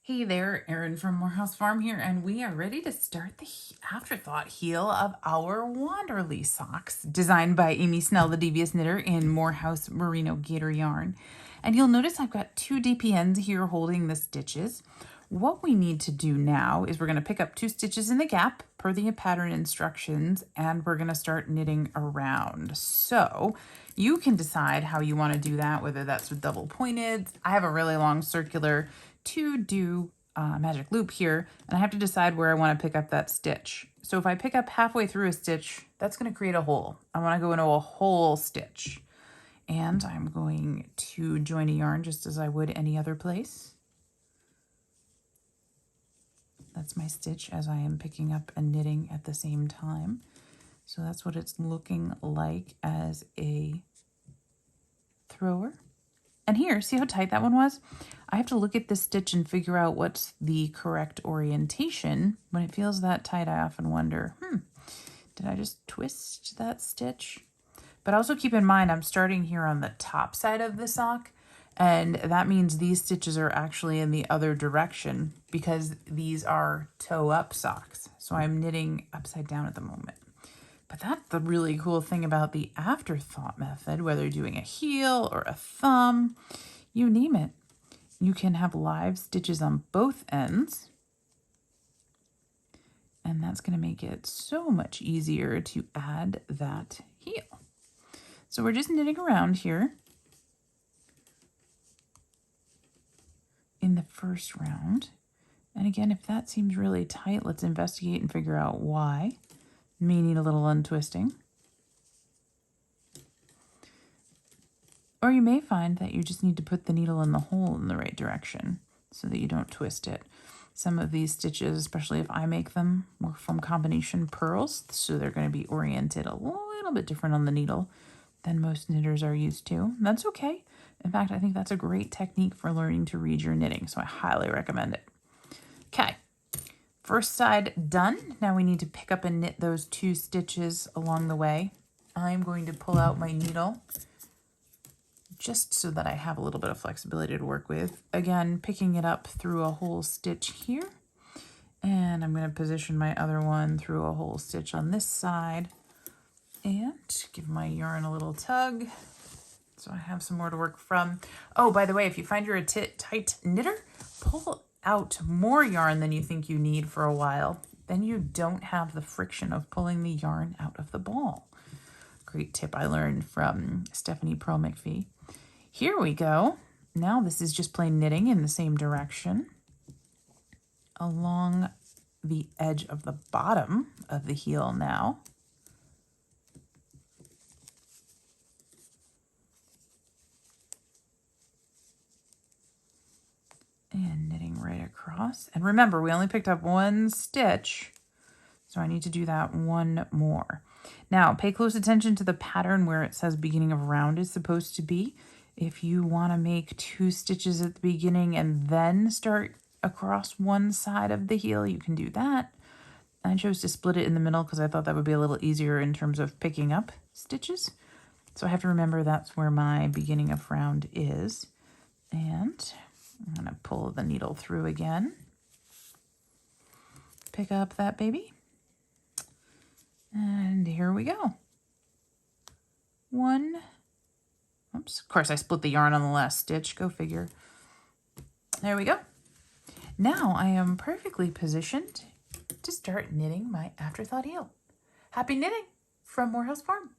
Hey there, Erin from Morehouse Farm here, and we are ready to start the afterthought heel of our Wanderly socks, designed by Amy Snell, the Devious Knitter, in Morehouse Merino Gator yarn. And you'll notice I've got 2 DPNs here holding the stitches. What we need to do now is we're going to pick up 2 stitches in the gap per the pattern instructions, and we're going to start knitting around. So you can decide how you want to do that, whether that's with double pointed. I have a really long circular to do a magic loop here, and I have to decide where I want to pick up that stitch. So if I pick up halfway through a stitch, that's going to create a hole. I want to go into a whole stitch, and I'm going to join a yarn just as I would any other place. That's my stitch as I am picking up and knitting at the same time. So that's what it's looking like as a thrower. And here, see how tight that one was? I have to look at this stitch and figure out what's the correct orientation. When it feels that tight, I often wonder, did I just twist that stitch? But also keep in mind, I'm starting here on the top side of the sock, and that means these stitches are actually in the other direction because these are toe-up socks. So I'm knitting upside down at the moment. But that's the really cool thing about the afterthought method, whether you're doing a heel or a thumb, you name it. You can have live stitches on both ends. And that's going to make it so much easier to add that heel. So we're just knitting around here in the first round. And again, if that seems really tight, let's investigate and figure out why. May need a little untwisting. Or you may find that you just need to put the needle in the hole in the right direction so that you don't twist it. Some of these stitches, especially if I make them, work from combination purls, so they're going to be oriented a little bit different on the needle than most knitters are used to. That's okay. In fact, I think that's a great technique for learning to read your knitting, so I highly recommend it. Okay. First side done. Now we need to pick up and knit those 2 stitches along the way. I'm going to pull out my needle just so that I have a little bit of flexibility to work with. Again, picking it up through a whole stitch here. And I'm going to position my other one through a whole stitch on this side. And give my yarn a little tug so I have some more to work from. Oh, by the way, if you find you're a tight knitter, pull out more yarn than you think you need for a while. Then you don't have the friction of pulling the yarn out of the ball. Great tip I learned from Stephanie Pearl McPhee. Here we go. Now this is just plain knitting in the same direction along the edge of the bottom of the heel now. And knitting right across. And remember, we only picked up 1 stitch, so I need to do that 1 more. Now, pay close attention to the pattern where it says beginning of round is supposed to be. If you want to make 2 stitches at the beginning and then start across one side of the heel, you can do that. I chose to split it in the middle because I thought that would be a little easier in terms of picking up stitches. So I have to remember that's where my beginning of round is. And I'm going to pull the needle through again. Pick up that baby. And here we go. 1. Oops, of course I split the yarn on the last stitch. Go figure. There we go. Now I am perfectly positioned to start knitting my afterthought heel. Happy knitting from Morehouse Farm.